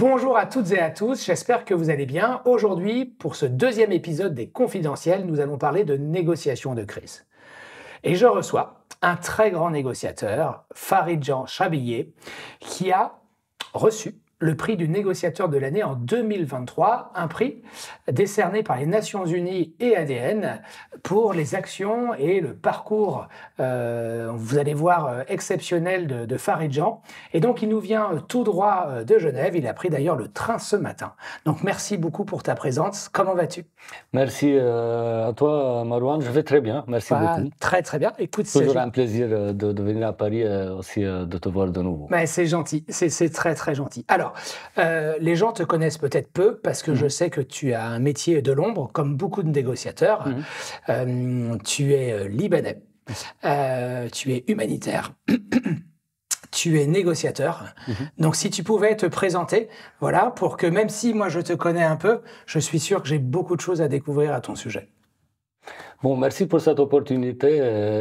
Bonjour à toutes et à tous, j'espère que vous allez bien. Aujourd'hui, pour ce deuxième épisode des Confidentiels, nous allons parler de négociation de crise. Et je reçois un très grand négociateur, Farid-Jan Chabié, qui a reçu le prix du négociateur de l'année en 2023, un prix décerné par les Nations Unies et ADN pour les actions et le parcours, vous allez voir, exceptionnel de Farid-Jan. Et donc, il nous vient tout droit de Genève. Il a pris d'ailleurs le train ce matin. Donc, merci beaucoup pour ta présence. Comment vas-tu? Merci à toi, Marouane. Je vais très bien. Merci beaucoup. Très, très bien. Écoute, toujours un plaisir de venir à Paris et aussi de te voir de nouveau. C'est gentil. C'est très, très gentil. Alors, les gens te connaissent peut-être peu parce que je sais que tu as un métier de l'ombre, comme beaucoup de négociateurs. Tu es libanais, tu es humanitaire. Tu es négociateur. Donc, si tu pouvais te présenter, voilà, pour que même si moi je te connais un peu, je suis sûr que j'ai beaucoup de choses à découvrir à ton sujet. Bon, merci pour cette opportunité.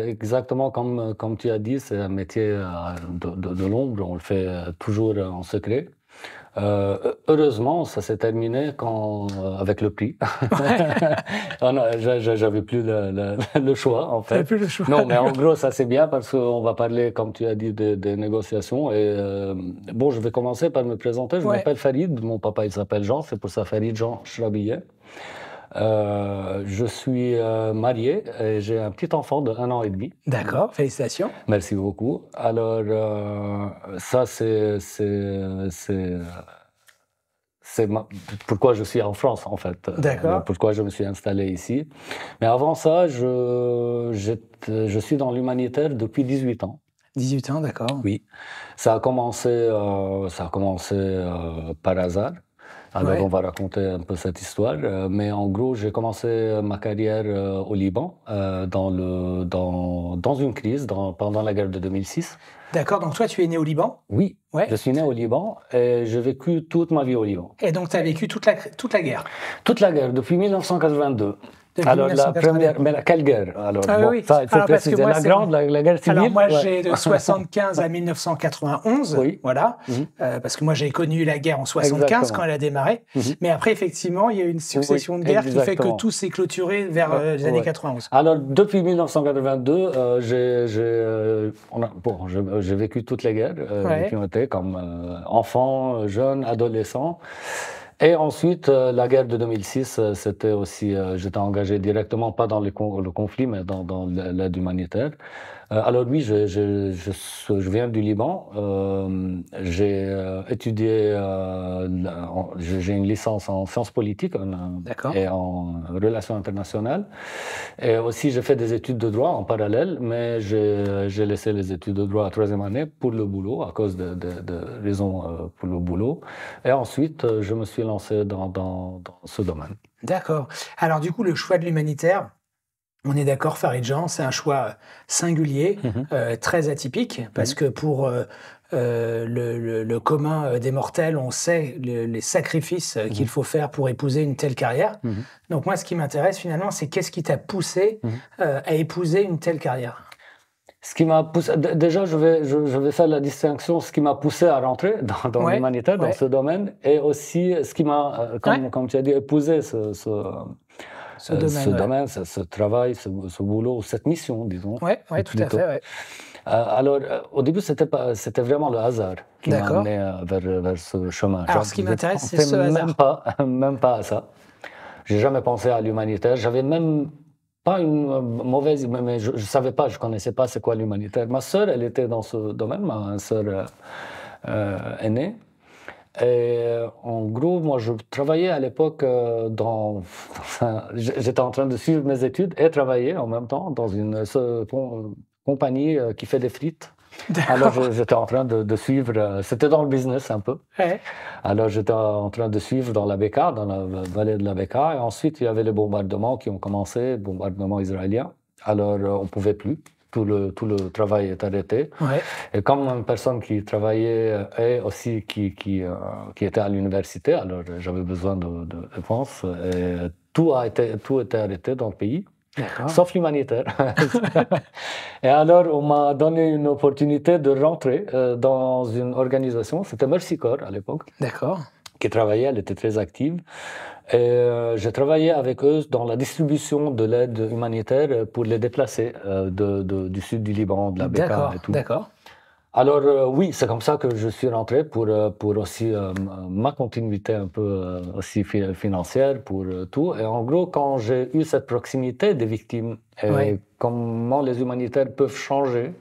Exactement comme tu as dit, c'est un métier de l'ombre. On le fait toujours en secret. Heureusement, ça s'est terminé avec le prix. J'avais plus le choix, en fait. Plus le choix. Non, mais en gros, ça c'est bien parce qu'on va parler, comme tu as dit, des négociations. Et bon, je vais commencer par me présenter. Je m'appelle Farid. Mon papa, il s'appelle Jean. C'est pour ça Farid-Jan Chabié. Je suis marié et j'ai un petit enfant de 1 an et demi. D'accord, félicitations. Merci beaucoup. Alors, ça, c'est pourquoi je suis en France, en fait. D'accord. Pourquoi je me suis installé ici. Mais avant ça, je suis dans l'humanitaire depuis 18 ans. 18 ans, d'accord. Oui. Ça a commencé par hasard. Alors, on va raconter un peu cette histoire. Mais en gros, j'ai commencé ma carrière au Liban, dans une crise, pendant la guerre de 2006. D'accord, donc toi, tu es né au Liban? Oui, je suis né au Liban et j'ai vécu toute ma vie au Liban. Et donc, tu as vécu toute la guerre? Toute la guerre, depuis 1982. Alors, la première, mais quelle guerre? Alors, oui. Ça, il faut préciser. La guerre civile. Alors, moi, j'ai de 75 à 1991. Oui. Voilà. Parce que moi, j'ai connu la guerre en 75 quand elle a démarré. Mais après, effectivement, il y a eu une succession de guerres qui fait que tout s'est clôturé vers les années 91. Alors, depuis 1982, j'ai vécu toutes les guerres qui ont été comme enfant, jeune, adolescent. Et ensuite, la guerre de 2006, c'était aussi, j'étais engagé directement, pas dans le conflit, mais dans l'aide humanitaire. Alors oui, je viens du Liban. J'ai étudié, j'ai une licence en sciences politiques et en relations internationales. Et aussi, j'ai fait des études de droit en parallèle, mais j'ai laissé les études de droit à 3e année pour le boulot, à cause de raisons pour le boulot. Et ensuite, je me suis lancé dans ce domaine. D'accord. Alors du coup, le choix de l'humanitaire, on est d'accord, Farid-Jan, c'est un choix singulier, très atypique, parce que pour le commun des mortels, on sait les sacrifices qu'il faut faire pour épouser une telle carrière. Donc moi, ce qui m'intéresse finalement, c'est qu'est-ce qui t'a poussé à épouser une telle carrière? Ce qui m'a poussé, déjà, je vais faire la distinction, ce qui m'a poussé à rentrer dans l'humanitaire, dans ce domaine, et aussi ce qui m'a, comme tu as dit, épousé ce domaine, ce travail, ce boulot, cette mission, disons. Oui, tout à fait. Ouais. Alors, au début, c'était vraiment le hasard qui m'a amené vers ce chemin. Alors, ce qui m'intéresse, c'est ce hasard. Même pas à ça. J'ai jamais pensé à l'humanitaire. J'avais même pas une mauvaise, mais je savais pas, je connaissais pas c'est quoi l'humanitaire. Ma sœur, elle était dans ce domaine, ma sœur aînée. Et en gros, moi, je travaillais à l'époque j'étais en train de suivre mes études et travailler en même temps dans une compagnie qui fait des frites. Alors, j'étais en train de suivre, c'était dans le business un peu. Alors, j'étais en train de suivre dans la Bekaa, dans la vallée de la Bekaa. Et ensuite, il y avait les bombardements qui ont commencé, bombardements israéliens. Alors, on ne pouvait plus. Tout le travail est arrêté. Et comme une personne qui travaillait et aussi qui était à l'université, alors j'avais besoin de dépenses. Et tout était arrêté dans le pays. Sauf l'humanitaire. Et alors, on m'a donné une opportunité de rentrer dans une organisation, c'était Mercy Corps à l'époque. qui travaillait, elle était très active. Et j'ai travaillé avec eux dans la distribution de l'aide humanitaire pour les déplacés du sud du Liban, de la Bekaa et tout. D'accord. Alors oui, c'est comme ça que je suis rentré pour aussi ma continuité un peu aussi financière pour tout. Et en gros, quand j'ai eu cette proximité des victimes et comment les humanitaires peuvent changer,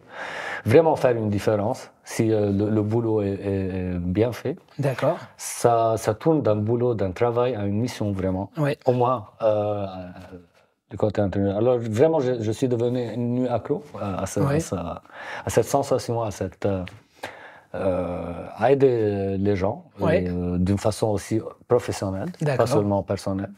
vraiment faire une différence si le boulot est bien fait. D'accord. Ça tourne d'un boulot, d'un travail à une mission vraiment. Au moins du côté intérieur. Alors vraiment, je suis devenu accro à cette sensation, à aider les gens d'une façon aussi professionnelle, pas seulement personnelle.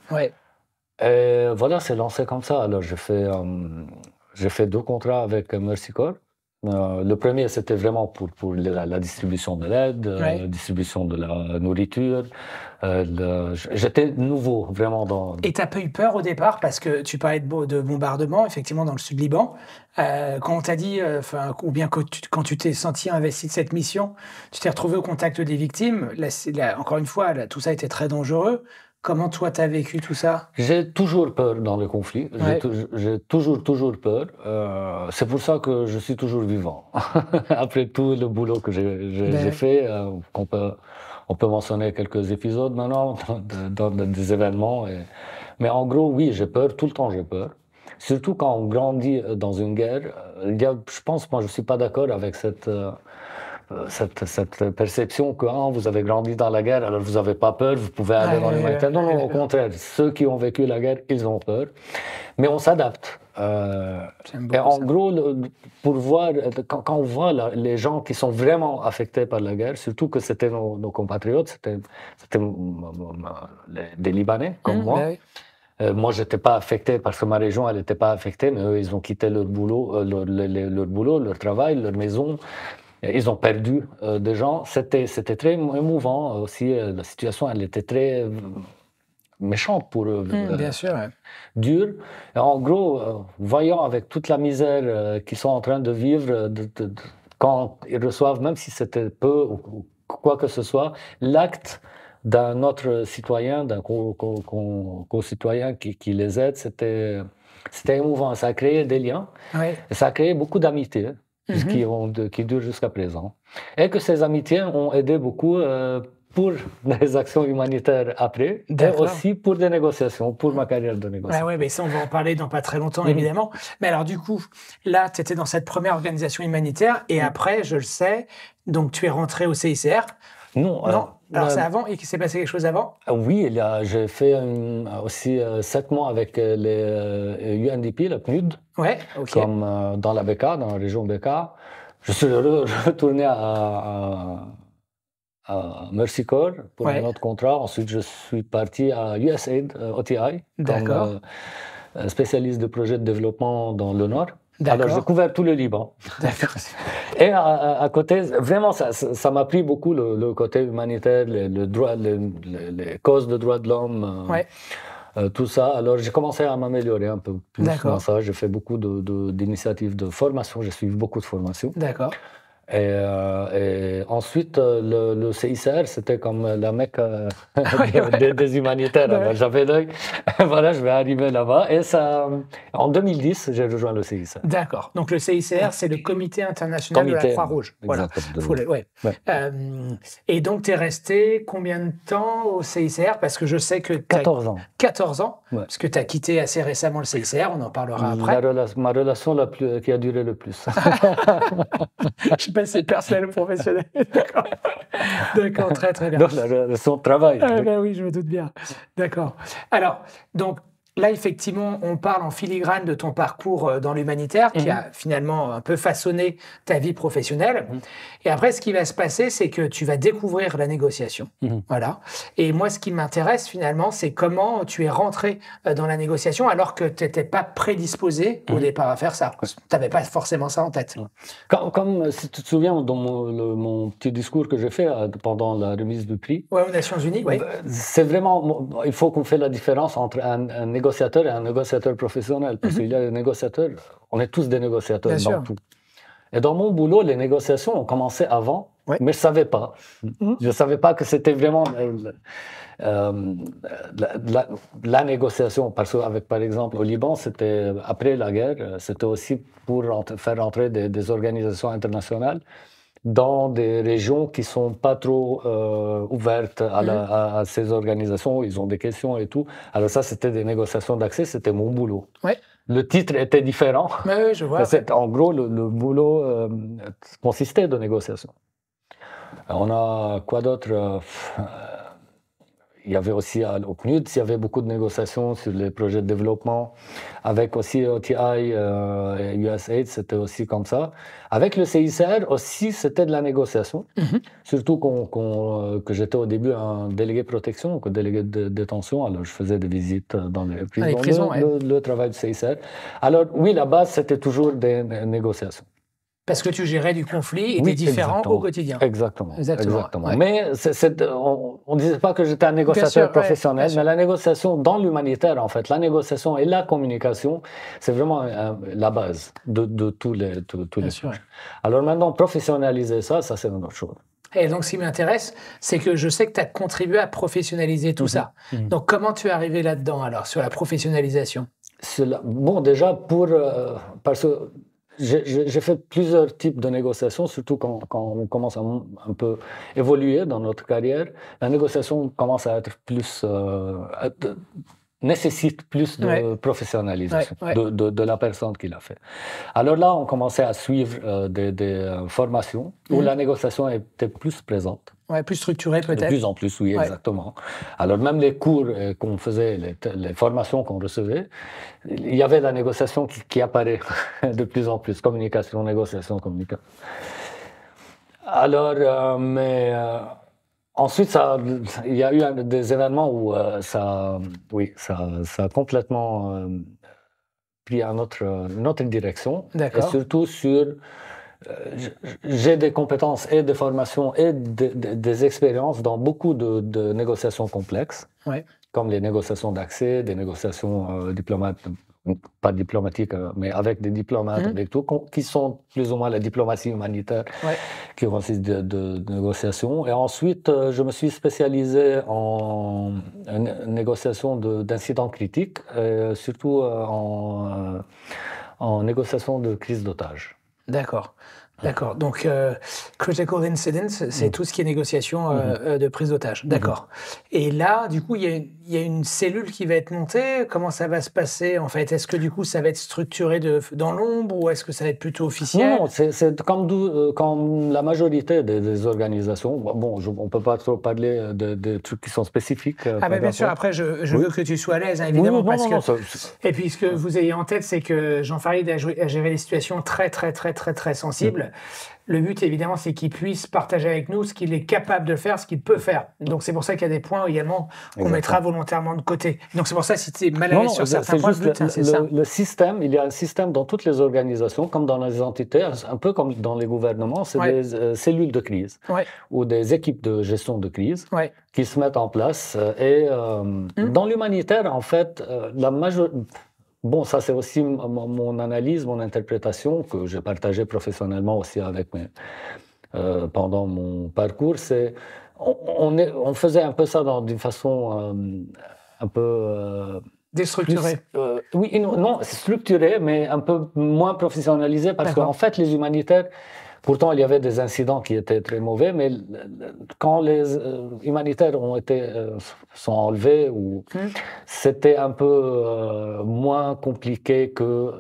Et voilà, c'est lancé comme ça. Alors j'ai fait 2 contrats avec Mercy Corps. Le premier, c'était vraiment pour la distribution de l'aide, la distribution de la nourriture. J'étais nouveau, vraiment dans... Et tu n'as pas eu peur au départ, parce que tu parlais de bombardement, effectivement, dans le sud Liban. Quand on t'a dit, ou bien quand tu t'es senti investi de cette mission, tu t'es retrouvé au contact des victimes. Là, encore une fois, là, tout ça était très dangereux. Comment toi, tu as vécu tout ça? J'ai toujours peur dans le conflit. J'ai toujours peur. C'est pour ça que je suis toujours vivant. Après tout le boulot que j'ai fait, on peut mentionner quelques épisodes maintenant dans des événements. Mais en gros, oui, j'ai peur. Tout le temps, j'ai peur. Surtout quand on grandit dans une guerre. Je pense, moi, je ne suis pas d'accord avec cette perception que vous avez grandi dans la guerre, alors vous n'avez pas peur, vous pouvez aller dans l'humanitaire. Non, au contraire, ceux qui ont vécu la guerre, ils ont peur. Mais on s'adapte. Et en gros, pour voir, quand on voit les gens qui sont vraiment affectés par la guerre, surtout que c'était nos compatriotes, c'était des Libanais comme moi. Moi, je n'étais pas affecté parce que ma région, elle n'était pas affectée, mais eux, ils ont quitté leur boulot, leur travail, leur maison. Ils ont perdu des gens. C'était très émouvant aussi. La situation, elle était très méchante pour eux. Bien sûr. Dure. Et en gros, voyant avec toute la misère qu'ils sont en train de vivre, quand ils reçoivent, même si c'était peu ou quoi que ce soit, l'acte d'un autre citoyen, d'un co-citoyen qui les aide, c'était émouvant. Ça a créé des liens. Et ça a créé beaucoup d'amitié. Qui durent jusqu'à présent. Et que ces amitiés ont aidé beaucoup pour des actions humanitaires après, et aussi pour des négociations, pour ma carrière de négociateur. Oui, mais ça, on va en parler dans pas très longtemps, évidemment. Mais alors, du coup, là, tu étais dans cette première organisation humanitaire, et après, je le sais, donc tu es rentré au CICR. Non. Alors, c'est avant, et qu'il s'est passé quelque chose avant? Oui, j'ai fait aussi 7 mois avec les UNDP, le PNUD, comme dans la Bekaa, dans la région Bekaa. Je suis retourné à Mercy Corps pour un autre contrat. Ensuite, je suis parti à USAID, OTI, comme spécialiste de projets de développement dans le Nord. Alors, j'ai couvert tout le Liban. Et à côté, vraiment, ça m'a pris beaucoup le côté humanitaire, les causes de droits de l'homme, tout ça. Alors, j'ai commencé à m'améliorer un peu plus dans ça. J'ai fait beaucoup d'initiatives de formation. J'ai suivi beaucoup de formations. D'accord. Et ensuite, le CICR, c'était comme la Mecque des humanitaires. Alors, j'avais l'œil, voilà, je vais arriver là-bas. Et ça, en 2010, j'ai rejoint le CICR. D'accord. Donc, le CICR, c'est le Comité international de la Croix-Rouge. Voilà. Et donc, tu es resté combien de temps au CICR? Parce que je sais que... 14 ans. 14 ans, parce que tu as quitté assez récemment le CICR, on en parlera après. Ma relation qui a duré le plus. Je sais pas si c'est personnel ou professionnel. D'accord, très très bien. Donc, la relation de travail. Oui, je me doute bien. D'accord. Alors, donc, là, effectivement, on parle en filigrane de ton parcours dans l'humanitaire qui a finalement un peu façonné ta vie professionnelle. Et après, ce qui va se passer, c'est que tu vas découvrir la négociation. Voilà. Et moi, ce qui m'intéresse finalement, c'est comment tu es rentré dans la négociation alors que tu n'étais pas prédisposé au départ à faire ça. Tu n'avais pas forcément ça en tête. Comme si tu te souviens, dans mon petit discours que j'ai fait pendant la remise du prix. Oui, aux Nations Unies, oui. C'est vraiment, il faut qu'on fasse la différence entre un négociateur et un négociateur professionnel. Parce qu'il y a des négociateurs, on est tous des négociateurs dans tout. Et dans mon boulot, les négociations ont commencé avant Ouais. Mais je ne savais pas. Je ne savais pas que c'était vraiment la négociation. Parce qu'avec, par exemple, au Liban, c'était après la guerre, c'était aussi pour faire entrer des organisations internationales dans des régions qui ne sont pas trop ouvertes à ces organisations. Ils ont des questions et tout. Alors ça, c'était des négociations d'accès, c'était mon boulot. Ouais. Le titre était différent. Oui, je vois. En gros, le boulot consistait de négociation. On a quoi d'autre? Il y avait aussi au PNUD, il y avait beaucoup de négociations sur les projets de développement. Avec aussi OTI et USAID, c'était aussi comme ça. Avec le CICR aussi, c'était de la négociation. Surtout que j'étais au début un délégué protection, un délégué de détention. Alors, je faisais des visites dans les prisons, le travail du CICR. Alors, oui, la base, c'était toujours des négociations. Parce que tu gérais du conflit et des différends au quotidien. Exactement. Ouais. Mais on ne disait pas que j'étais un négociateur professionnel, mais la négociation dans l'humanitaire, en fait, la négociation et la communication, c'est vraiment la base de tous les projets. Alors maintenant, professionnaliser ça c'est une autre chose. Et donc, ce qui m'intéresse, c'est que je sais que tu as contribué à professionnaliser tout ça. Donc, comment tu es arrivé là-dedans, alors, sur la professionnalisation? Bon, déjà, parce que j'ai fait plusieurs types de négociations, surtout quand on commence à un peu évoluer dans notre carrière. La négociation commence à être plus... nécessite plus de professionnalisation de la personne qui l'a fait. Alors là, on commençait à suivre des formations où la négociation était plus présente. Ouais, plus structurée peut-être. De plus en plus, oui, exactement. Alors même les cours qu'on faisait, les formations qu'on recevait, il y avait la négociation qui apparaît de plus en plus. Communication, négociation, communication. Alors, ensuite, il y a eu des événements où ça a complètement pris une autre direction. Et surtout sur... j'ai des compétences et des formations et des expériences dans beaucoup de négociations complexes, comme les négociations d'accès, des négociations pas diplomatiques, mais avec des diplomates, avec tout, qui sont plus ou moins la diplomatie humanitaire, qui consiste de négociations. Et ensuite, je me suis spécialisé en négociation d'incidents critiques, surtout en négociation de crise d'otages. D'accord. Donc, critical incidents, c'est tout ce qui est négociation de prise d'otage. D'accord. Et là, du coup, il y a une cellule qui va être montée. Comment ça va se passer, en fait? Est-ce que, du coup, ça va être structuré dans l'ombre ou est-ce que ça va être plutôt officiel? Non, c'est comme la majorité des organisations. Bon, on ne peut pas trop parler de trucs qui sont spécifiques. Bien sûr, après, je veux que tu sois à l'aise, hein, évidemment. Et puis, ce que vous ayez en tête, c'est que Jean-Farid a géré des situations très, très, très, très, très sensibles. Le but, évidemment, c'est qu'il puisse partager avec nous ce qu'il est capable de faire, ce qu'il peut faire. Donc, c'est pour ça qu'il y a des points également qu'on mettra volontairement de côté. Donc, c'est pour ça, si tu es mal à l'aise sur certains points, c'est ça. Le système, il y a un système dans toutes les organisations, comme dans les entités, un peu comme dans les gouvernements, c'est des cellules de crise ou des équipes de gestion de crise qui se mettent en place. Et dans l'humanitaire, en fait, la majorité... Bon, ça c'est aussi mon analyse, mon interprétation que j'ai partagée professionnellement aussi avec pendant mon parcours. On faisait un peu ça d'une façon un peu... déstructurée. Oui, non, structurée, mais un peu moins professionnalisée parce qu'en fait, les humanitaires... Pourtant, il y avait des incidents qui étaient très mauvais, mais quand les humanitaires sont enlevés, c'était un peu moins compliqué que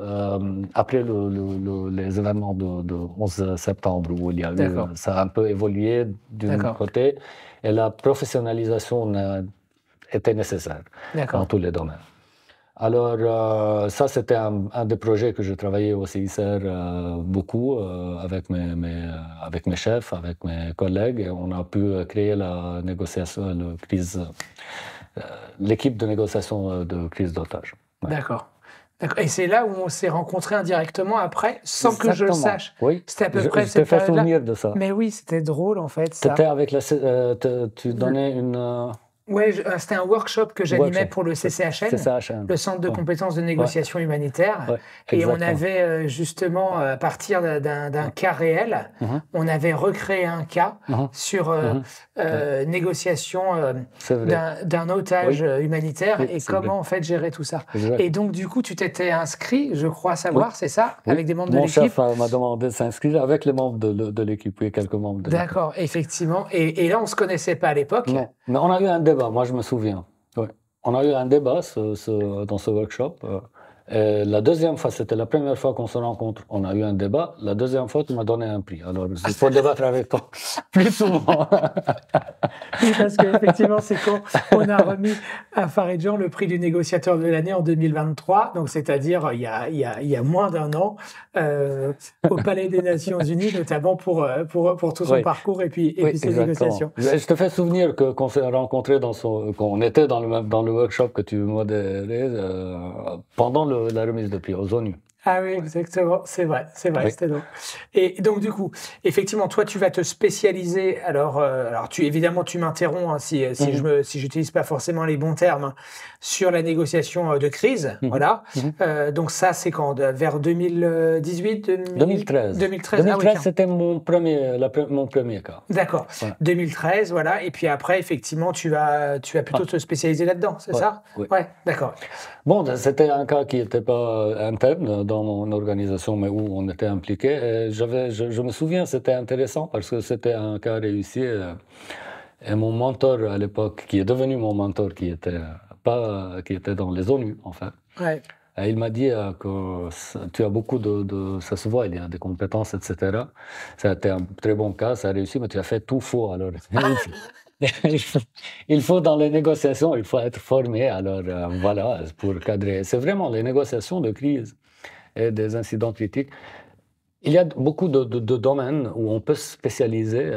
après les événements de 11 septembre, où il y a eu, ça a un peu évolué d'un côté, et la professionnalisation était nécessaire dans tous les domaines. Alors, ça, c'était un des projets que je travaillais au CICR beaucoup avec mes chefs, avec mes collègues. Et on a pu créer l'équipe de négociation de crise d'otages. D'accord. Et c'est là où on s'est rencontrés indirectement après, sans que je le sache. Oui. C'était à peu près cette période-là. Je t'ai fait souvenir de ça. Mais oui, c'était drôle en fait. C'était avec tu donnais une... Ouais, c'était un workshop que j'animais pour le CCHN, CCHN, le Centre de compétences de négociation humanitaire. Ouais, Et on exactement. avait justement, à partir d'un cas réel, on avait recréé un cas sur négociation C'est vrai. d'un otage humanitaire Oui, et c'est comment vrai. en fait gérer tout ça. Exact. Et donc du coup, tu t'étais inscrit, je crois savoir, Oui. c'est ça, Oui. avec des membres de Mon l'équipe. chef m'a demandé de s'inscrire avec les membres de l'équipe, oui, quelques membres de l'équipe. D'accord, effectivement. Et là, on ne se connaissait pas à l'époque. Non, mais on a eu un débat, moi je me souviens. Ouais. On a eu un débat dans ce workshop. Et la deuxième fois, c'était la première fois qu'on se rencontre, on a eu un débat. La deuxième fois, tu m'as donné un prix. Alors, il faut débattre avec toi plus souvent. Oui, parce qu'effectivement, c'est quand on a remis à Faridjan le prix du négociateur de l'année en 2023, donc c'est-à-dire il y a moins d'un an, au Palais des Nations Unies, notamment pour tout son parcours et puis ses négociations. Je te fais souvenir qu'on s'est rencontrés qu'on était dans le workshop que tu modérais pendant la remise de prix aux ONU. Ah oui, exactement, c'est vrai, Oui. c'était drôle. Et donc du coup, effectivement, toi, tu vas te spécialiser. Alors évidemment, tu m'interromps hein, si j'utilise pas forcément les bons termes hein, sur la négociation de crise. Voilà. Donc ça, c'est quand vers 2018, 2013. 2013, ah oui, c'était mon premier cas. D'accord. Voilà. 2013, voilà. Et puis après, effectivement, tu vas plutôt te spécialiser là-dedans, c'est ça? Oui. Ouais, d'accord. Bon, c'était un cas qui n'était pas interne dans mon organisation, mais où on était impliqué. Et je me souviens, c'était intéressant parce que c'était un cas réussi. Et mon mentor à l'époque, qui est devenu mon mentor, qui était dans les ONU, en fait. Ouais. Et il m'a dit que tu as beaucoup ça se voit, il y a des compétences, etc. Ça a été un très bon cas, ça a réussi, mais tu as fait tout faux. Alors, il faut dans les négociations, il faut être formé. Alors voilà, pour cadrer. C'est vraiment les négociations de crise et des incidents critiques. Il y a beaucoup de domaines où on peut être spécialisé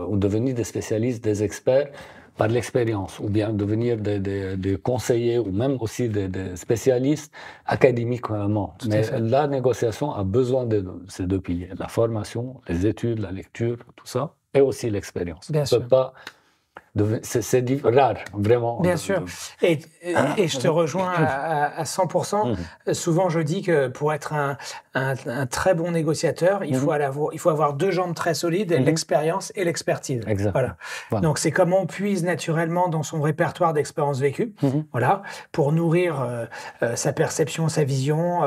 ou devenir des spécialistes, des experts par l'expérience, ou bien devenir des conseillers ou même aussi des spécialistes académiquement. Mais la négociation a besoin de ces deux piliers, la formation, les études, la lecture, tout ça, et aussi l'expérience. Bien sûr. C'est rare, vraiment. Bien sûr. Et je te rejoins à 100%. Souvent, je dis que pour être un très bon négociateur, il faut avoir deux jambes très solides, l'expérience et l'expertise. Voilà. Donc, c'est comment on puise naturellement dans son répertoire d'expériences vécues, voilà, pour nourrir sa perception, sa vision,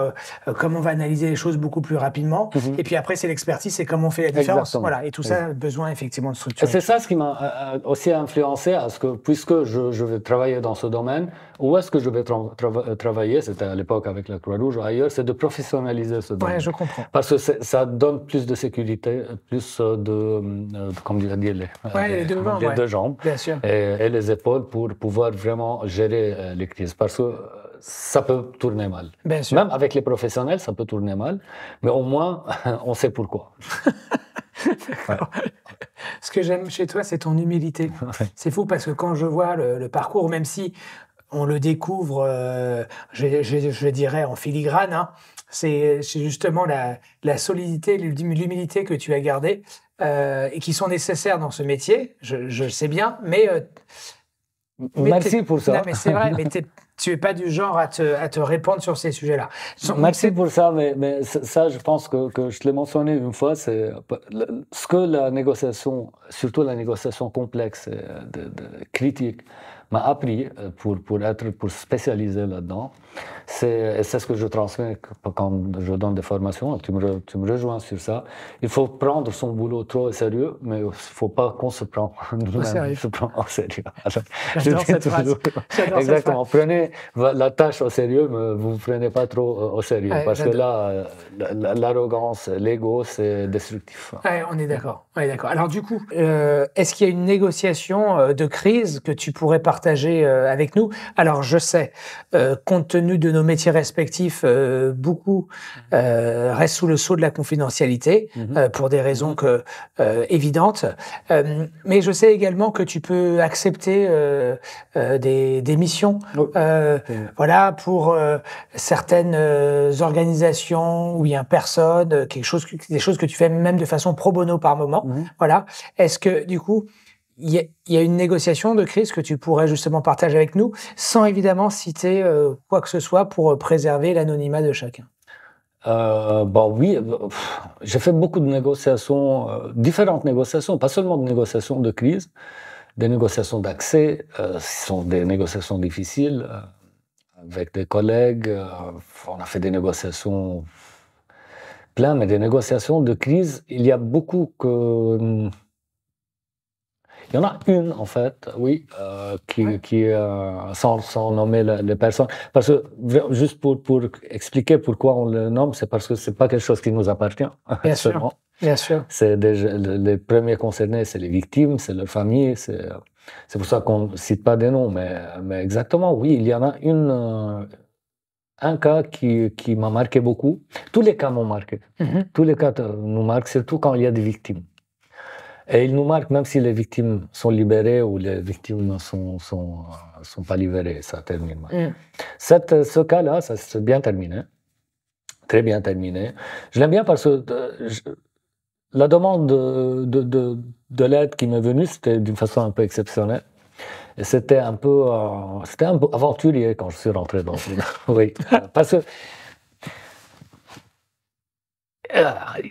comment on va analyser les choses beaucoup plus rapidement. Et puis après, c'est l'expertise, c'est comment on fait la différence. Voilà. Et tout ça a besoin effectivement de structure. C'est ça ce qui m'a aussi influencé à ce que, puisque je vais travailler dans ce domaine, où est-ce que je vais travailler, c'était à l'époque avec la Croix-Rouge ou ailleurs, c'est de professionnaliser ce domaine. Ouais, je comprends. Parce que ça donne plus de sécurité, plus comme dire, les deux jambes bien sûr. Et les épaules pour pouvoir vraiment gérer les crises. Parce que ça peut tourner mal. Bien sûr. Même avec les professionnels, ça peut tourner mal, mais au moins, on sait pourquoi. Ce que j'aime chez toi, c'est ton humilité. C'est fou parce que quand je vois le parcours, même si on le découvre, je dirais en filigrane, hein, c'est justement la solidité, l'humilité que tu as gardée et qui sont nécessaires dans ce métier. Je sais bien, mais merci pour ça. Non, mais c'est vrai, mais tu n'es pas du genre à te répandre sur ces sujets-là. Merci pour ça, mais ça, je pense que je te l'ai mentionné une fois, c'est ce que la négociation, surtout la négociation complexe, critique, m'a appris pour spécialiser là-dedans. C'est ce que je transmets quand je donne des formations. Tu me rejoins sur ça. Il faut prendre son boulot trop au sérieux, mais il ne faut pas qu'on se prenne au sérieux. J'adore cette phrase. Exactement. Prenez la tâche au sérieux, mais vous ne prenez pas trop au sérieux. Parce que là, l'arrogance, l'ego, c'est destructif. Ouais, on est d'accord. Alors du coup, est-ce qu'il y a une négociation de crise que tu pourrais partager avec nous? Alors je sais, compte tenu de nos métiers respectifs, beaucoup restent sous le sceau de la confidentialité pour des raisons évidentes. Mais je sais également que tu peux accepter des missions, voilà, pour certaines organisations ou bien personnes, des choses que tu fais même de façon pro bono par moment. Voilà. Est-ce que du coup y a une négociation de crise que tu pourrais justement partager avec nous, sans évidemment citer quoi que ce soit pour préserver l'anonymat de chacun. Bon, oui, j'ai fait beaucoup de négociations, différentes négociations, pas seulement de négociations de crise, des négociations d'accès, ce sont des négociations difficiles avec des collègues. On a fait des négociations plein, mais des négociations de crise, il y a beaucoup que. Il y en a une, en fait, oui, sans nommer les personnes. Parce que, juste pour expliquer pourquoi on le nomme, c'est parce que c'est pas quelque chose qui nous appartient. Bien sûr, bien sûr. C'est les premiers concernés, c'est les victimes, c'est leur famille, c'est pour ça qu'on ne cite pas des noms. Mais exactement, oui, il y en a un cas qui m'a marqué beaucoup. Tous les cas m'ont marqué. Tous les cas nous marquent, surtout quand il y a des victimes. Et il nous marque même si les victimes sont libérées ou les victimes ne sont pas libérées, ça termine mal. Ce cas-là, ça s'est bien terminé, très bien terminé. Je l'aime bien parce que la demande de l'aide qui m'est venue, c'était d'une façon un peu exceptionnelle. Et c'était un peu aventurier quand je suis rentré dans une... Oui, parce que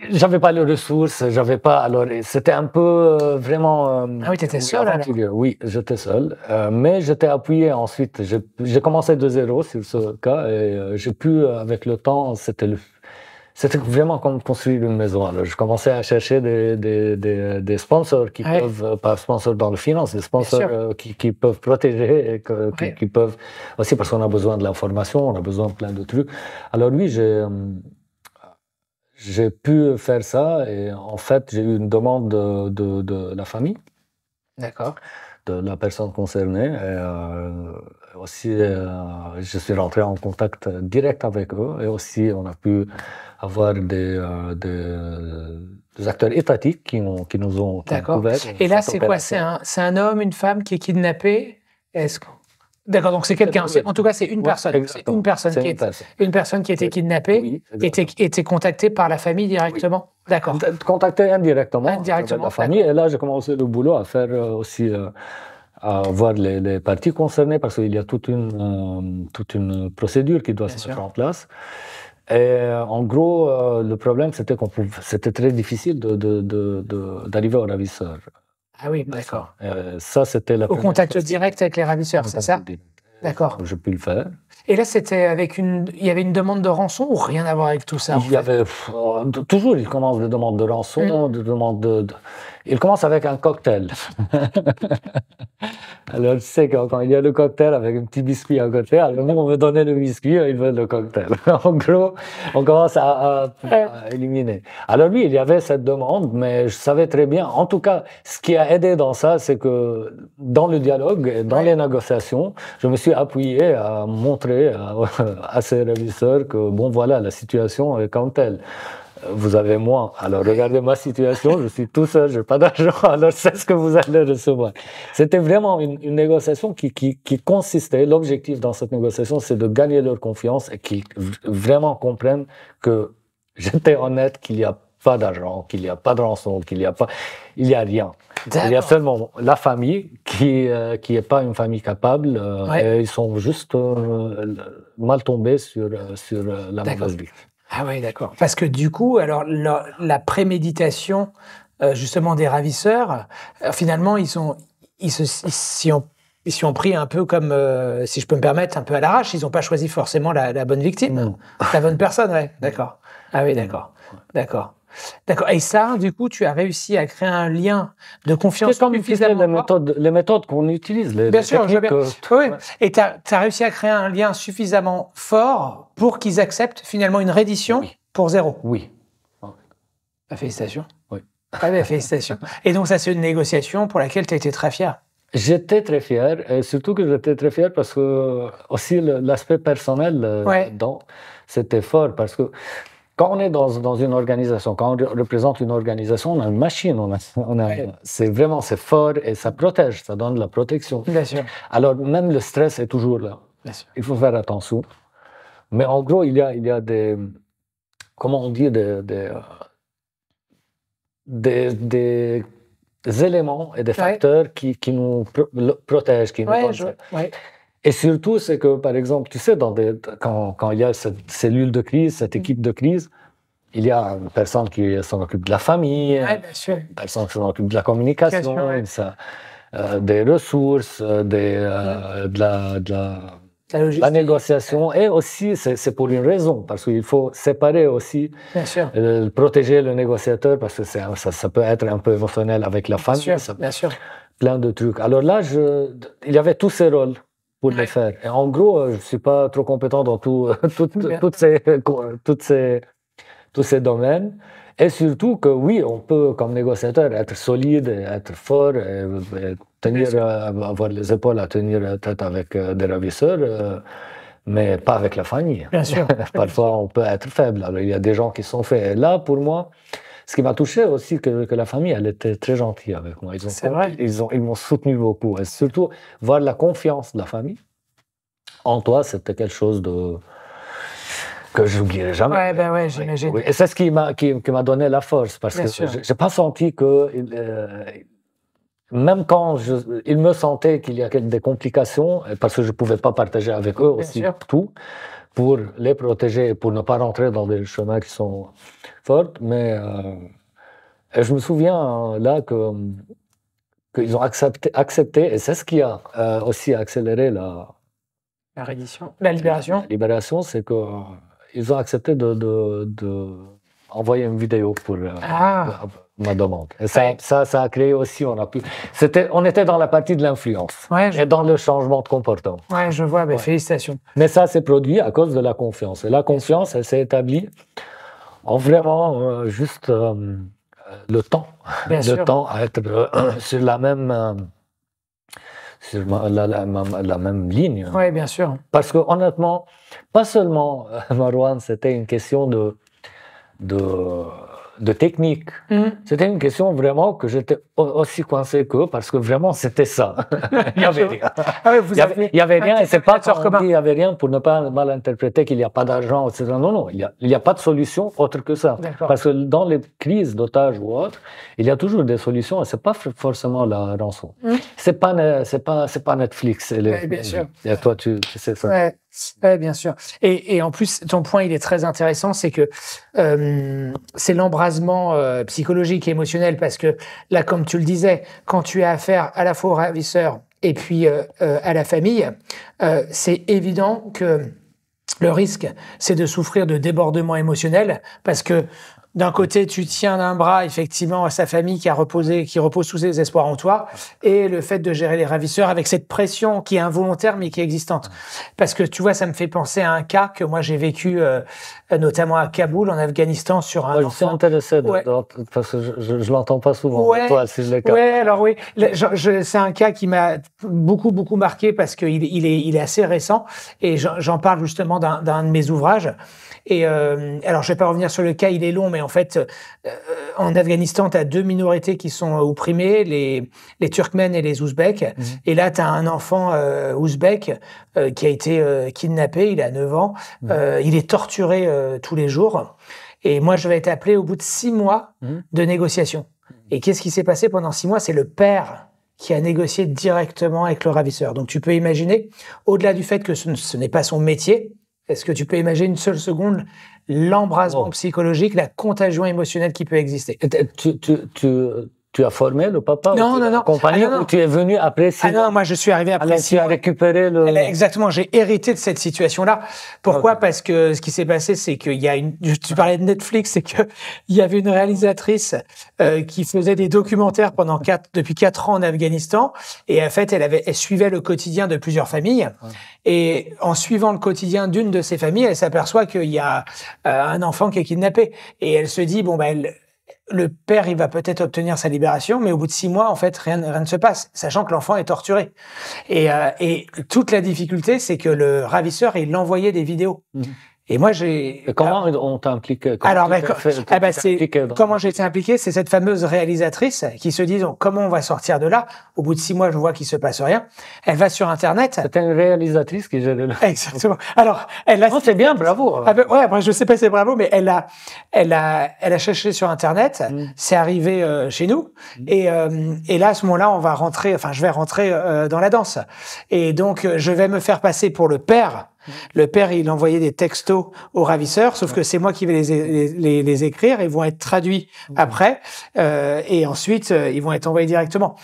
j'avais pas les ressources, j'avais pas. Alors, c'était un peu vraiment. Ah oui, tu étais seul alors? Oui, j'étais seul. Mais j'étais appuyé ensuite. J'ai commencé de zéro sur ce cas et j'ai pu, avec le temps, c'était vraiment comme construire une maison. Alors, je commençais à chercher des sponsors qui peuvent, pas sponsors dans le finance, des sponsors qui peuvent protéger et qui peuvent aussi, parce qu'on a besoin de l'information, on a besoin de plein de trucs. Alors, oui, j'ai pu faire ça et en fait, j'ai eu une demande de la famille. D'accord. De la personne concernée. Et, aussi, je suis rentré en contact direct avec eux et aussi, on a pu avoir des acteurs étatiques qui nous ont couverts. Et là, c'est quoi? C'est un homme, une femme qui est kidnappée? D'accord, donc c'est quelqu'un. En tout cas, c'est une personne. C'est une personne qui a été kidnappée et était contactée par la famille directement. Oui. D'accord. Contactée indirectement par la famille. Et là, j'ai commencé le boulot à faire aussi, à voir les parties concernées parce qu'il y a toute une procédure qui doit se mettre en place. Et en gros, le problème, c'était très difficile d'arriver aux ravisseurs. Ah oui, d'accord. Ça, c'était au contact direct avec les ravisseurs, c'est ça? D'accord. J'ai pu le faire. Et là, c'était il y avait une demande de rançon ou rien à voir avec tout ça? Il y avait toujours, il commence des demandes de rançon, des demandes il commence avec un cocktail. Alors, tu sais, quand il y a le cocktail avec un petit biscuit à côté, alors nous, on veut donner le biscuit, ils veulent le cocktail. En gros, on commence à éliminer. Alors oui, il y avait cette demande, mais je savais très bien. En tout cas, ce qui a aidé dans ça, c'est que dans le dialogue, dans les négociations, je me suis appuyé à montrer à ces ravisseurs que, bon, voilà, la situation est comme telle. Vous avez moins. Alors, regardez ma situation, je suis tout seul, je n'ai pas d'argent, alors c'est ce que vous allez recevoir. C'était vraiment une négociation qui consistait, l'objectif dans cette négociation, c'est de gagner leur confiance et qu'ils vraiment comprennent que j'étais honnête, qu'il n'y a pas d'argent, qu'il n'y a pas de rançon, il n'y a rien. Il y a seulement la famille qui est pas une famille capable et ils sont juste mal tombés sur la mauvaise vie. Ah oui, d'accord. Parce que du coup, alors la préméditation justement des ravisseurs, finalement, ils s'y ont pris un peu comme, si je peux me permettre, un peu à l'arrache. Ils n'ont pas choisi forcément la bonne victime, la bonne personne, ouais. D'accord. Ah oui, d'accord. D'accord. D'accord. Et ça, du coup, tu as réussi à créer un lien de confiance suffisamment fort. Les méthodes qu'on utilise, bien sûr, oui. Et tu as réussi à créer un lien suffisamment fort pour qu'ils acceptent finalement une reddition pour zéro. Oui. Félicitations. Oui. Ah ben, félicitations. Et donc, ça, c'est une négociation pour laquelle tu as été très fier. J'étais très fier, et surtout que j'étais très fier parce que aussi l'aspect personnel c'était fort parce que quand on est dans une organisation, quand on représente une organisation, on a une machine, c'est fort et ça protège, ça donne de la protection. Bien sûr. Alors même le stress est toujours là. Bien sûr. Il faut faire attention. Mais en gros, il y a des, comment on dit, éléments et des facteurs qui nous protègent, qui nous protègent. Et surtout, c'est que, par exemple, tu sais, quand il y a cette cellule de crise, cette équipe de crise, il y a une personne qui s'en occupe de la famille, une personne qui s'en occupe de la communication, des ressources, de la négociation. Et aussi, c'est pour une raison, parce qu'il faut séparer aussi, protéger le négociateur, parce que ça peut être un peu émotionnel avec la famille. Plein de trucs. Alors là, il y avait tous ces rôles pour les faire. Et en gros, je ne suis pas trop compétent dans tous ces domaines. Et surtout que oui, on peut, comme négociateur, être solide, être fort, et avoir les épaules à tenir tête avec des ravisseurs, mais pas avec la famille. Bien sûr. Parfois, on peut être faible. Alors, il y a des gens qui sont faits. Et là, pour moi, ce qui m'a touché aussi, que la famille, elle était très gentille avec moi. Ils m'ont soutenu beaucoup. Et surtout, voir la confiance de la famille en toi, c'était quelque chose que je n'oublierai jamais. J'imagine. Oui. Et c'est ce qui m'a donné la force, parce que je n'ai pas senti que, même quand il me sentait qu'il y a des complications, parce que je ne pouvais pas partager avec eux aussi tout, pour les protéger et pour ne pas rentrer dans des chemins qui sont forts. Mais je me souviens là qu'ils ont accepté, et c'est ce qui a aussi accéléré la libération. La libération, c'est qu'ils ont accepté d'envoyer une vidéo pour ma demande. Et ça a créé aussi, on était dans la partie de l'influence et dans le changement de comportement. Ouais, je vois, félicitations. Mais ça s'est produit à cause de la confiance. Et la confiance, elle s'est établie en vraiment juste le temps. Temps à être sur la même... sur la même ligne. Oui, bien sûr. Parce que honnêtement, pas seulement, Marouane, c'était une question de technique. C'était une question vraiment que j'étais aussi coincé qu'eux, parce que vraiment c'était ça. Il n'y avait rien. Il y avait rien, et c'est pas qu'il n'y avait rien pour ne pas mal interpréter qu'il n'y a pas d'argent, etc. Non, il n'y a pas de solution autre que ça. Parce que dans les crises d'otages ou autres, il y a toujours des solutions, et c'est pas forcément la rançon. C'est pas Netflix. Bien sûr. Et toi, tu sais ça. Oui, bien sûr. Et en plus, ton point, il est très intéressant, c'est que c'est l'embrasement psychologique et émotionnel, parce que là, comme tu le disais, quand tu as affaire à la fois au ravisseur et puis à la famille, c'est évident que le risque, c'est de souffrir de débordement émotionnel, parce que d'un côté, tu tiens d'un bras, effectivement, à sa famille qui repose tous ses espoirs en toi, et le fait de gérer les ravisseurs avec cette pression qui est involontaire, mais qui est existante. Parce que, tu vois, ça me fait penser à un cas que moi, j'ai vécu, notamment à Kaboul, en Afghanistan, sur un enfant. Je suis intéressé, parce que je l'entends pas souvent. Toi, si je l'ai alors oui. C'est un cas qui m'a beaucoup, beaucoup marqué, parce qu'il est assez récent, et j'en parle justement d'un de mes ouvrages. Et alors, je vais pas revenir sur le cas, il est long, mais en fait, en Afghanistan, tu as deux minorités qui sont opprimées, les Turkmènes et les Ouzbeks. Et là, tu as un enfant ouzbek qui a été kidnappé, il a 9 ans. Il est torturé tous les jours. Et moi, je vais être appelé au bout de 6 mois de négociation. Et qu'est-ce qui s'est passé pendant 6 mois? C'est le père qui a négocié directement avec le ravisseur. Donc, tu peux imaginer, au-delà du fait que ce n'est pas son métier, est-ce que tu peux imaginer une seule seconde l'embrasement psychologique, la contagion émotionnelle qui peut exister? Tu as formé le papa? Non. Accompagné, ou tu es venu après? Non, moi je suis arrivé après. Tu as récupéré le... Exactement, j'ai hérité de cette situation-là. Pourquoi? Parce que ce qui s'est passé, c'est qu'il y a tu parlais de Netflix, c'est qu'il y avait une réalisatrice qui faisait des documentaires depuis 4 ans en Afghanistan, et en fait, elle suivait le quotidien de plusieurs familles. Et en suivant le quotidien d'une de ces familles, elle s'aperçoit qu'il y a un enfant qui est kidnappé. Et elle se dit, le père, il va peut-être obtenir sa libération, mais au bout de 6 mois, en fait, rien ne se passe, sachant que l'enfant est torturé. Et toute la difficulté, c'est que le ravisseur, il envoyait des vidéos. Et moi, j'ai... Et comment on t'a impliqué? Alors, comment j'ai été impliqué, c'est cette fameuse réalisatrice qui se dit, donc, comment on va sortir de là? Au bout de 6 mois, je vois qu'il se passe rien. Elle va sur Internet. C'était une réalisatrice qui gérait le... Exactement. Alors, elle a... Non, c'est bien, bravo. Ouais, après, je sais pas si c'est bravo, mais elle a cherché sur Internet. C'est arrivé chez nous. Et là, à ce moment-là, je vais rentrer dans la danse. Et donc, je vais me faire passer pour le père. Le père, il envoyait des textos aux ravisseurs, sauf que c'est moi qui vais les écrire. Ils vont être traduits après, et ensuite ils vont être envoyés directement.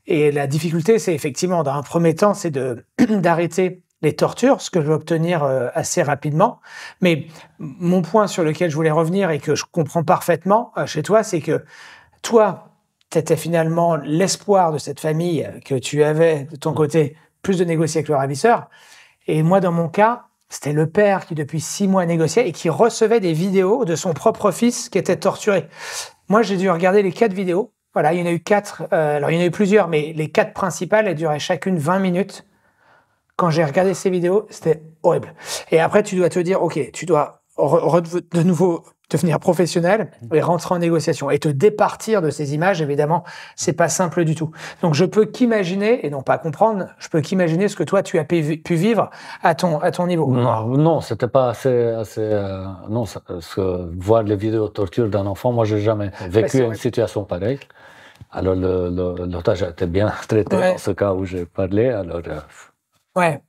Et la difficulté, c'est effectivement, dans un premier temps, c'est d'arrêter les tortures, ce que je vais obtenir assez rapidement. Mais mon point sur lequel je voulais revenir et que je comprends parfaitement chez toi, c'est que toi, tu étais finalement l'espoir de cette famille que tu avais de ton côté, plus de négocier avec le ravisseur. Et moi, dans mon cas, c'était le père qui, depuis 6 mois, négociait et qui recevait des vidéos de son propre fils qui était torturé. Moi, j'ai dû regarder les 4 vidéos. Voilà, il y en a eu 4. Alors, il y en a eu plusieurs, mais les 4 principales, elles duraient chacune 20 minutes. Quand j'ai regardé ces vidéos, c'était horrible. Et après, tu dois te dire, OK, tu dois de nouveau devenir professionnel et rentrer en négociation. Et te départir de ces images, évidemment, c'est pas simple du tout. Donc, je peux qu'imaginer, et non pas comprendre, je peux qu'imaginer ce que toi, tu as pu vivre à ton niveau. Non, c'était pas assez non, voir les vidéos de torture d'un enfant, moi, j'ai jamais vécu une situation pareille. Alors, l'otage a été bien traité dans ce cas où j'ai parlé. Alors, ouais.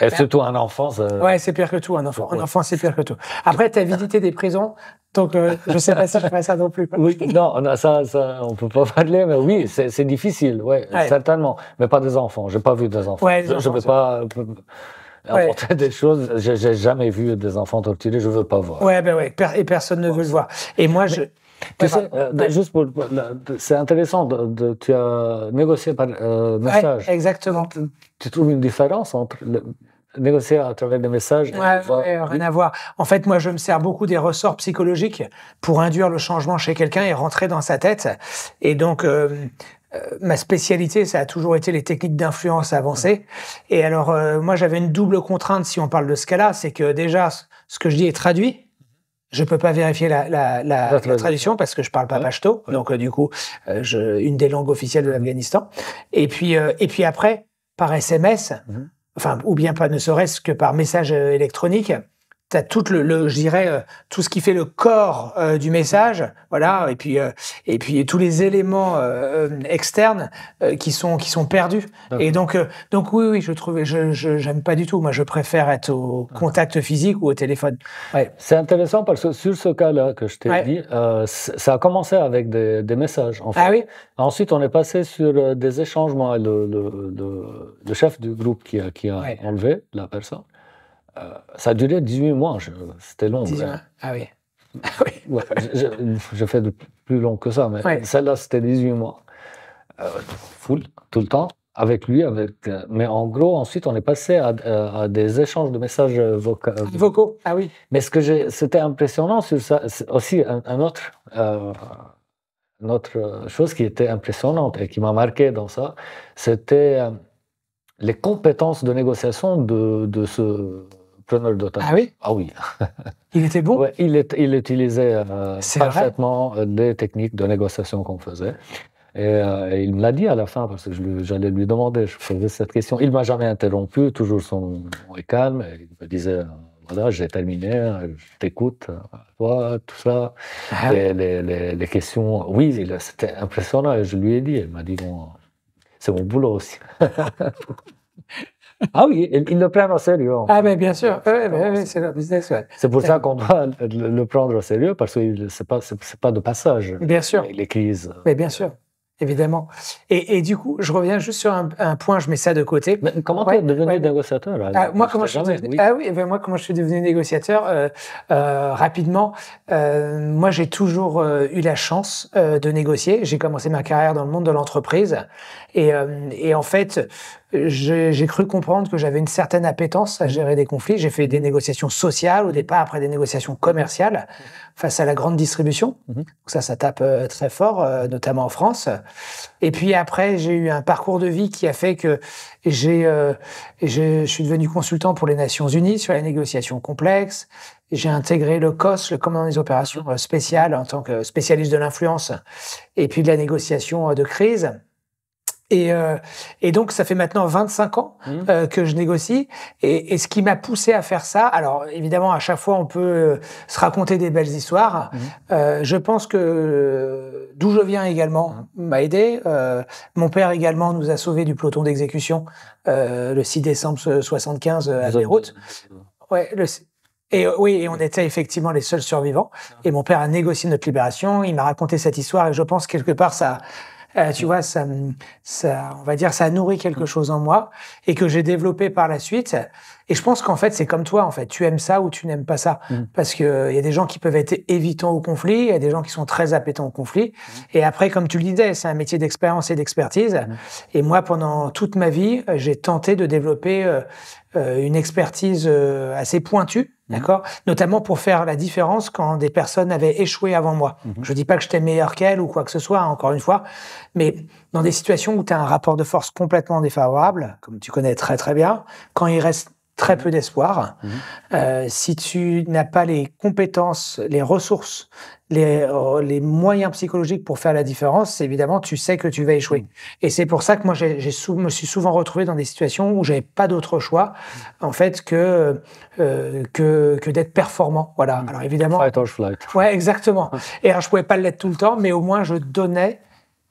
Et surtout un enfant. Ouais, c'est pire que tout, un enfant. Un enfant, c'est pire que tout. Après, tu as visité des prisons, donc je sais pas si je ferais ça non plus. Oui, non, ça, on peut pas parler, mais oui, c'est difficile, certainement. Mais pas des enfants. J'ai pas vu des enfants. Je veux pas apporter des choses. J'ai jamais vu des enfants torturés. Je veux pas voir. Et personne ne veut le voir. Et moi, tu sais, juste c'est intéressant, tu as négocié par message. Exactement. Tu trouves une différence entre négocier à travers des messages rien à voir. En fait, moi, je me sers beaucoup des ressorts psychologiques pour induire le changement chez quelqu'un et rentrer dans sa tête. Et donc, ma spécialité, ça a toujours été les techniques d'influence avancées. Et alors, moi, j'avais une double contrainte, si on parle de ce cas-là, c'est que déjà, ce que je dis est traduit. Je peux pas vérifier la traduction parce que je parle pas pachto. Donc, du coup, une des langues officielles de l'Afghanistan. Et puis après, par SMS, enfin, ou bien pas ne serait-ce que par message électronique, tu as tout je dirais, tout ce qui fait le corps du message, voilà, et puis tous les éléments externes qui sont perdus. Et donc oui, j'aime pas du tout. Moi, je préfère être au contact physique ou au téléphone. Ouais. C'est intéressant parce que sur ce cas-là que je t'ai dit, ça a commencé avec des messages. En fait. Ah oui. Ensuite, on est passé sur des échanges. Moi, le chef du groupe qui a enlevé la personne. Ça a duré 18 mois, c'était long. 18 mois. Ah oui. J'ai fait de plus long que ça, mais celle-là, c'était 18 mois. Full, tout le temps, avec lui. Mais en gros, ensuite, on est passé à des échanges de messages vocaux. Ah oui. Mais c'était impressionnant sur ça. Aussi, une autre chose qui était impressionnante et qui m'a marqué dans ça, c'était les compétences de négociation de ce preneur d'otage. Ah oui? Ah oui. Il était bon? Ouais, il utilisait parfaitement les techniques de négociation qu'on faisait. Et il me l'a dit à la fin, parce que j'allais lui demander, je posais cette question. Il ne m'a jamais interrompu, toujours son calme. Et il me disait, voilà, j'ai terminé, je t'écoute, toi, tout ça. Ah oui. Les questions, oui, c'était impressionnant. Et je lui ai dit, il m'a dit, bon, c'est mon boulot aussi. Ah oui, ils le prennent au sérieux. Ah mais bien sûr, c'est le business. C'est pour ça qu'on doit le prendre au sérieux, parce que c'est pas de passage. Bien sûr. Les crises. Mais bien sûr, évidemment. Et du coup, je reviens juste sur un point, je mets ça de côté. Mais comment tu es devenu négociateur? Moi, comment je suis devenu négociateur rapidement. Moi, j'ai toujours eu la chance de négocier. J'ai commencé ma carrière dans le monde de l'entreprise. Et en fait, j'ai cru comprendre que j'avais une certaine appétence à gérer des conflits. J'ai fait des négociations sociales au départ, après des négociations commerciales face à la grande distribution. Donc ça tape très fort, notamment en France. Et puis après, j'ai eu un parcours de vie qui a fait que je suis devenu consultant pour les Nations Unies sur les négociations complexes. j'ai intégré le COS, le commandement des opérations spéciales, en tant que spécialiste de l'influence et puis de la négociation de crise. Et donc, ça fait maintenant 25 ans que je négocie. Et ce qui m'a poussé à faire ça, alors évidemment, à chaque fois, on peut se raconter des belles histoires. Je pense que d'où je viens également m'a aidé. Mon père également nous a sauvés du peloton d'exécution le 6 décembre 75 à Beyrouth. Ouais, et on était effectivement les seuls survivants. Et mon père a négocié notre libération. Il m'a raconté cette histoire et je pense quelque part ça... tu vois, on va dire, ça a nourri quelque chose en moi et que j'ai développé par la suite. Et je pense qu'en fait, c'est comme toi, en fait. Tu aimes ça ou tu n'aimes pas ça. Parce que y a des gens qui peuvent être évitants au conflit, il y a des gens qui sont très appétents au conflit. Et après, comme tu le disais, c'est un métier d'expérience et d'expertise. Et moi, pendant toute ma vie, j'ai tenté de développer une expertise assez pointue. D'accord, notamment pour faire la différence quand des personnes avaient échoué avant moi. Je dis pas que j'étais meilleur qu'elles ou quoi que ce soit, encore une fois, mais dans des situations où tu as un rapport de force complètement défavorable, comme tu connais très très bien, quand il reste très peu d'espoir, si tu n'as pas les compétences, les ressources, les moyens psychologiques pour faire la différence, évidemment, tu sais que tu vas échouer. Et c'est pour ça que moi, me suis souvent retrouvé dans des situations où j'avais pas d'autre choix, en fait, que d'être performant. Voilà. Alors évidemment. Fight or flight. Ouais, exactement. Et alors, je pouvais pas l'être tout le temps, mais au moins, je donnais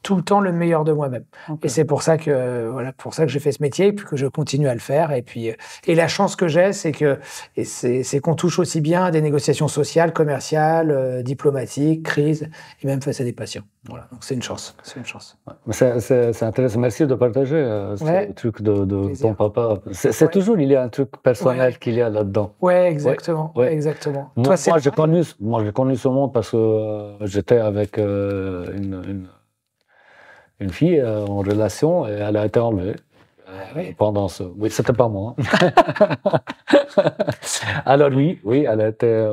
tout le temps le meilleur de moi-même. Et c'est pour ça que j'ai fait ce métier et puis que je continue à le faire. Et puis la chance que j'ai, c'est qu'on touche aussi bien à des négociations sociales, commerciales, diplomatiques, crises et même face à des patients. Voilà. Donc c'est une chance. C'est une chance. Ouais. C'est intéressant. Merci de partager ce truc de ton papa. C'est toujours, il y a un truc personnel qu'il y a là-dedans. Ouais, exactement. Ouais. Exactement. Moi, j'ai connu ce monde parce que j'étais avec une fille en relation et elle a été enlevée pendant ce... Oui, c'était pas moi. Alors oui, elle a été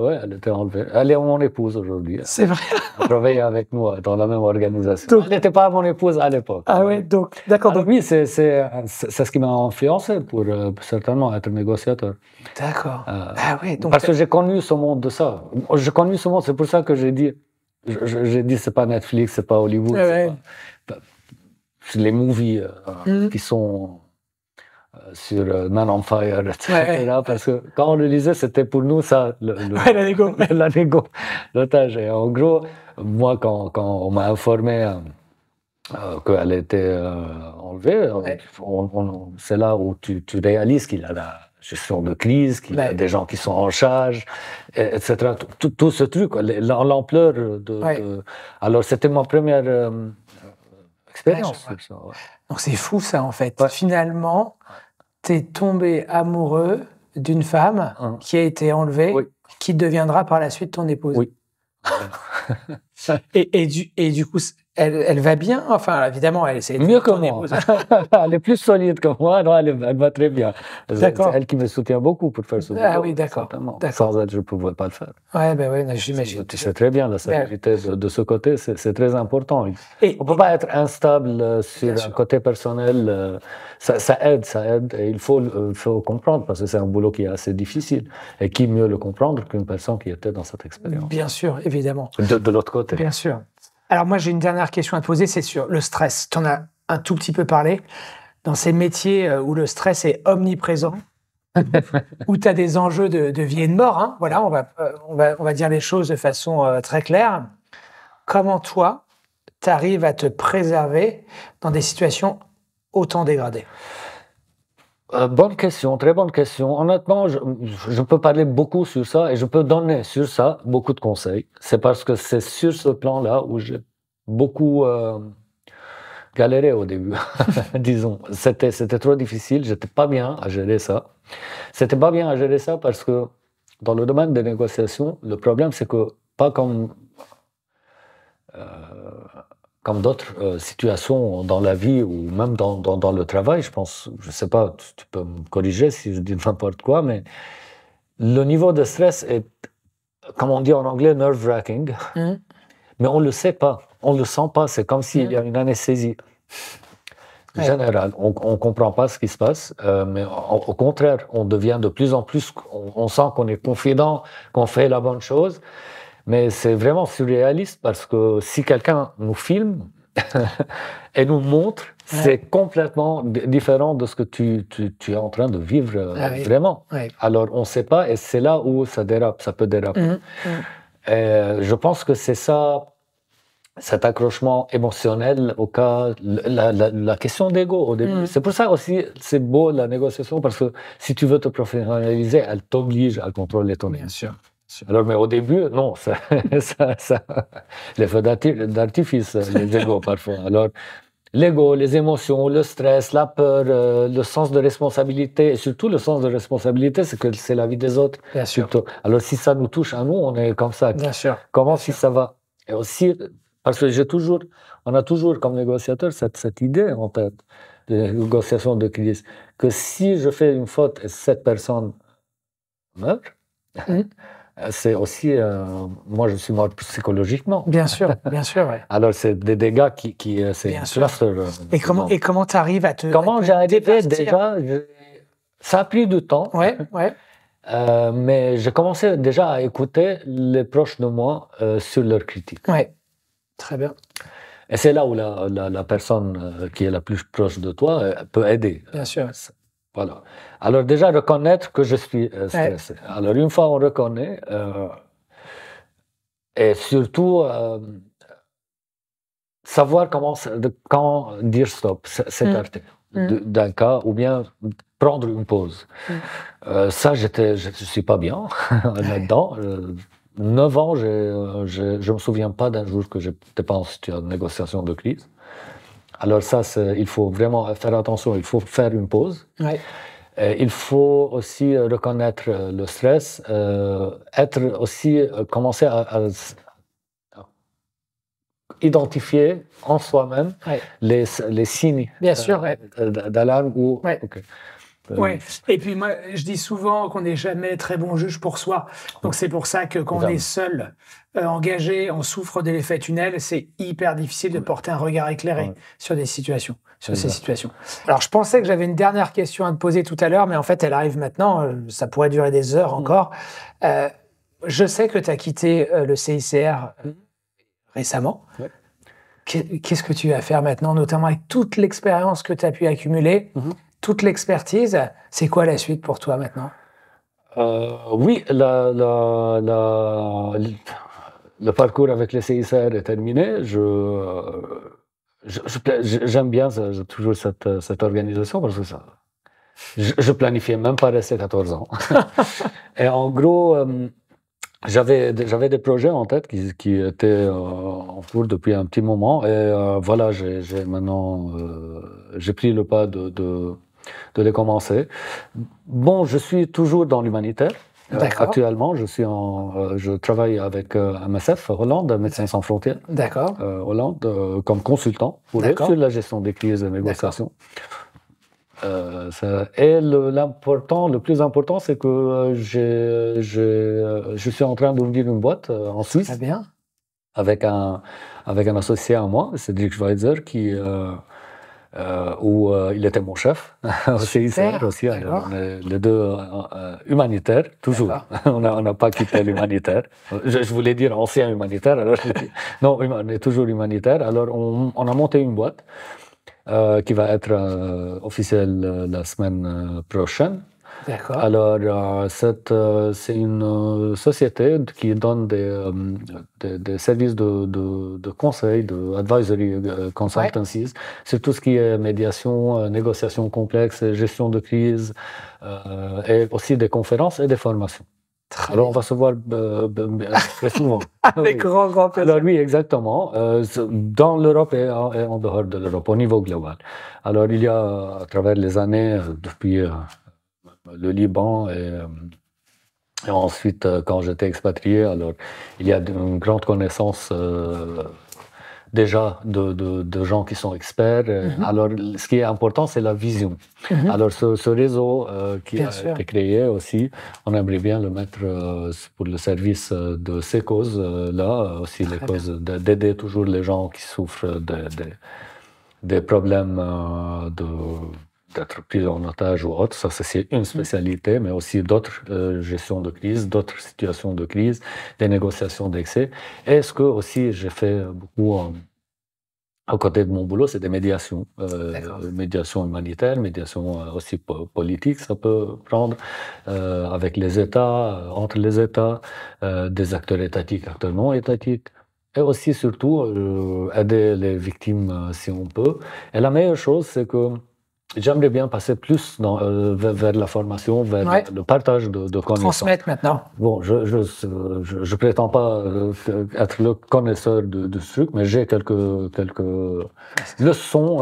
enlevée. Elle est mon épouse aujourd'hui. C'est vrai. Elle travaille avec nous dans la même organisation. Donc, elle n'était pas mon épouse à l'époque. Ah ouais, donc d'accord. Donc oui, c'est ce qui m'a influencé pour certainement être négociateur. D'accord. Ah ouais, donc parce que j'ai connu ce monde de ça. J'ai connu ce monde, c'est pour ça que j'ai dit c'est pas Netflix, c'est pas Hollywood. Les movies qui sont sur Man on Fire, etc. Parce que quand on le lisait, c'était pour nous ça, la négo. La négo, l'otage. Et en gros, moi, quand on m'a informé qu'elle était enlevée, c'est là où tu réalises qu'il y a la gestion de crise, qu'il y a des gens qui sont en charge, etc. Tout ce truc, l'ampleur de... Alors, c'était ma première... expérience. Ça, Donc c'est fou ça en fait. Finalement, tu es tombé amoureux d'une femme qui a été enlevée, qui deviendra par la suite ton épouse. Oui. et du coup, elle va bien. Enfin, évidemment, elle essaie mieux que moi. Elle est plus solide que moi. Non, elle va très bien. C'est elle qui me soutient beaucoup pour faire ce boulot. Ah oui, d'accord. Sans elle, je ne pouvais pas le faire. Ouais, ben oui, j'imagine. Tu sais très bien la sécurité de ce côté, c'est très important. On ne peut pas être instable sur un côté personnel. Ça aide. Et il faut comprendre parce que c'est un boulot qui est assez difficile. Et qui mieux le comprendre qu'une personne qui était dans cette expérience. Bien sûr, évidemment. De l'autre côté. Bien sûr. Alors moi, j'ai une dernière question à te poser, c'est sur le stress. Tu en as un tout petit peu parlé. Dans ces métiers où le stress est omniprésent, où tu as des enjeux de vie et de mort, hein, voilà, on va dire les choses de façon très claire. Comment toi, tu arrives à te préserver dans des situations autant dégradées ? Bonne question, très bonne question. Honnêtement, je peux parler beaucoup sur ça et je peux donner sur ça beaucoup de conseils. C'est parce que c'est sur ce plan-là où j'ai beaucoup galéré au début, disons. C'était trop difficile, j'étais pas bien à gérer ça. C'était pas bien à gérer ça parce que dans le domaine des négociations, le problème c'est que pas comme d'autres situations dans la vie ou même dans le travail, je pense, je sais pas, tu peux me corriger si je dis n'importe quoi, mais le niveau de stress est, comme on dit en anglais, nerve-wracking, mais on le sait pas, on le sent pas, c'est comme s'il y a une anesthésie. général. On ne comprend pas ce qui se passe, mais au contraire, on devient de plus en plus, on sent qu'on est confident, qu'on fait la bonne chose, mais c'est vraiment surréaliste parce que si quelqu'un nous filme et nous montre, c'est complètement différent de ce que tu es en train de vivre vraiment. Alors, on ne sait pas et c'est là où ça dérape, ça peut déraper. Et je pense que c'est ça, cet accrochement émotionnel au cas, la question d'ego au début. C'est pour ça aussi, c'est beau la négociation, parce que si tu veux te professionnaliser, elle t'oblige à contrôler ton ego. Bien sûr. Alors, mais au début, non, les feux d'artifice, les égos parfois. Alors, l'ego, les émotions, le stress, la peur, le sens de responsabilité, et surtout le sens de responsabilité, c'est que c'est la vie des autres. Bien sûr. Surtout. Alors, si ça nous touche à nous, on est comme ça. Bien sûr. Comment si ça va? Et aussi, parce que on a toujours comme négociateur cette idée en tête de négociation de crise, que si je fais une faute et cette personne meurt, c'est aussi, moi je suis mort psychologiquement. Bien sûr, ouais. Alors c'est des dégâts c'est bien sûr. Et comment tu arrives à te... Comment j'ai arrivé déjà, ça a pris du temps. Ouais. Mais j'ai commencé déjà à écouter les proches de moi sur leurs critiques. Ouais, très bien. Et c'est là où la personne qui est la plus proche de toi peut aider. Bien sûr. Voilà. Alors déjà reconnaître que je suis stressé. Alors une fois on reconnaît, et surtout savoir quand dire stop, s'écarter d'un cas, ou bien prendre une pause. Ça, je suis pas bien là-dedans. 9 ans, je me souviens pas d'un jour que j'étais pas en situation de négociation de crise. Alors ça, il faut vraiment faire attention, il faut faire une pause. Il faut aussi reconnaître le stress, commencer à identifier en soi-même les signes d'alarme. Oui, et puis moi, je dis souvent qu'on n'est jamais très bon juge pour soi. Donc c'est pour ça que quand on est seul, engagé, on souffre de l'effet tunnel, c'est hyper difficile de porter un regard éclairé sur des situations, sur ces situations. Alors je pensais que j'avais une dernière question à te poser tout à l'heure, mais en fait elle arrive maintenant, ça pourrait durer des heures encore. Je sais que tu as quitté le CICR récemment. Qu'est-ce que tu vas faire maintenant, notamment avec toute l'expérience que tu as pu accumuler, toute l'expertise? C'est quoi la suite pour toi maintenant? Oui, le parcours avec le CICR est terminé. J'aime bien toujours cette organisation parce que je planifiais même pas rester 14 ans. Et en gros, j'avais des projets en tête qui étaient en cours depuis un petit moment. Et voilà, j'ai pris le pas de les commencer. Bon, je suis toujours dans l'humanitaire. Actuellement, je travaille avec MSF Hollande, Médecins sans frontières. D'accord. Hollande, comme consultant pour eux sur la gestion des crises et des négociations. Et le plus important, c'est que je suis en train d'ouvrir une boîte en Suisse. Très bien. Avec un associé à moi, Cédric Schweitzer, où il était mon chef au CICR aussi. On est les deux humanitaires, toujours. On n'a pas quitté l'humanitaire. Je voulais dire ancien humanitaire, alors non, on est toujours humanitaire. Alors on a monté une boîte qui va être officielle la semaine prochaine. D'accord. Alors, c'est une société qui donne des services de conseil, de advisory consultancies, sur tout ce qui est médiation, négociation complexe, gestion de crise, et aussi des conférences et des formations. Alors, on va se voir très souvent. Avec grand plaisir. Alors oui, exactement. Dans l'Europe et en dehors de l'Europe, au niveau global. Alors, il y a, à travers les années, depuis le Liban et ensuite, quand j'étais expatrié, alors il y a une grande connaissance déjà de gens qui sont experts. Alors, ce qui est important, c'est la vision. Alors, ce réseau qui a été créé aussi, on aimerait bien le mettre pour le service de ces causes-là, aussi les causes d'aider toujours les gens qui souffrent des problèmes d'être pris en otage ou autre. Ça, c'est une spécialité, mais aussi d'autres gestions de crise, d'autres situations de crise, des négociations d'excès. Et ce que aussi j'ai fait beaucoup à côté de mon boulot, c'est des médiations. Médiation humanitaire, médiation aussi politique, ça peut prendre avec les États, entre les États, des acteurs étatiques, acteurs non étatiques. Et aussi, surtout, aider les victimes si on peut. Et la meilleure chose, c'est que j'aimerais bien passer plus vers la formation, vers le partage de connaissances. Transmettre maintenant. Bon, je prétends pas être le connaisseur de ce truc, mais j'ai quelques leçons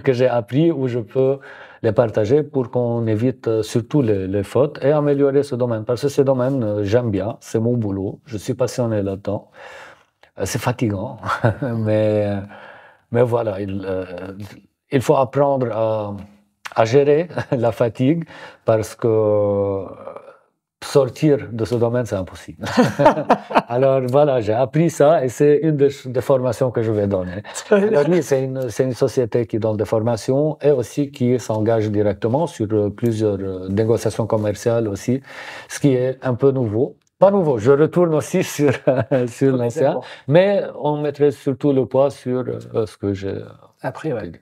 que j'ai appris où je peux les partager pour qu'on évite surtout les fautes et améliorer ce domaine. Parce que ce domaine, j'aime bien, c'est mon boulot, je suis passionné là-dedans. C'est fatigant, mais voilà, il faut apprendre à gérer la fatigue parce que sortir de ce domaine, c'est impossible. Alors voilà, j'ai appris ça et c'est une des formations que je vais donner. Alors oui, c'est une société qui donne des formations et aussi qui s'engage directement sur plusieurs négociations commerciales aussi, ce qui est un peu nouveau. Pas nouveau, je retourne aussi sur l'ancien, mais on mettrait surtout le poids sur ce que j'ai appris. Ouais.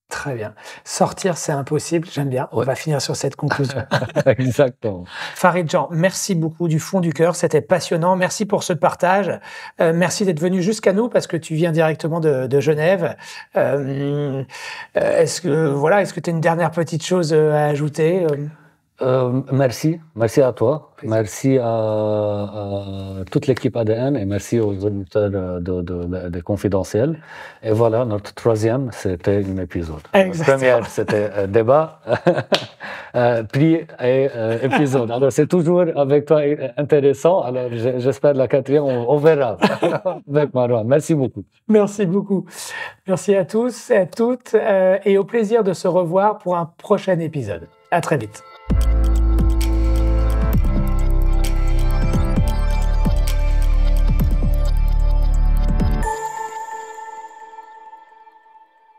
Très bien. Sortir, c'est impossible, j'aime bien. On va finir sur cette conclusion. Exactement. Farid Jean, merci beaucoup du fond du cœur, c'était passionnant. Merci pour ce partage. Merci d'être venu jusqu'à nous parce que tu viens directement de Genève. Est-ce que tu as une dernière petite chose à ajouter ? Merci à toi, merci à toute l'équipe ADN et merci aux auditeurs de Confidentiel. Et voilà, notre troisième, c'était un épisode. Exactement. La première, c'était débat, prix et épisode. Alors c'est toujours avec toi intéressant, alors j'espère la quatrième, on verra avec Marouane. Merci beaucoup. Merci beaucoup. Merci à tous et à toutes et au plaisir de se revoir pour un prochain épisode. À très vite.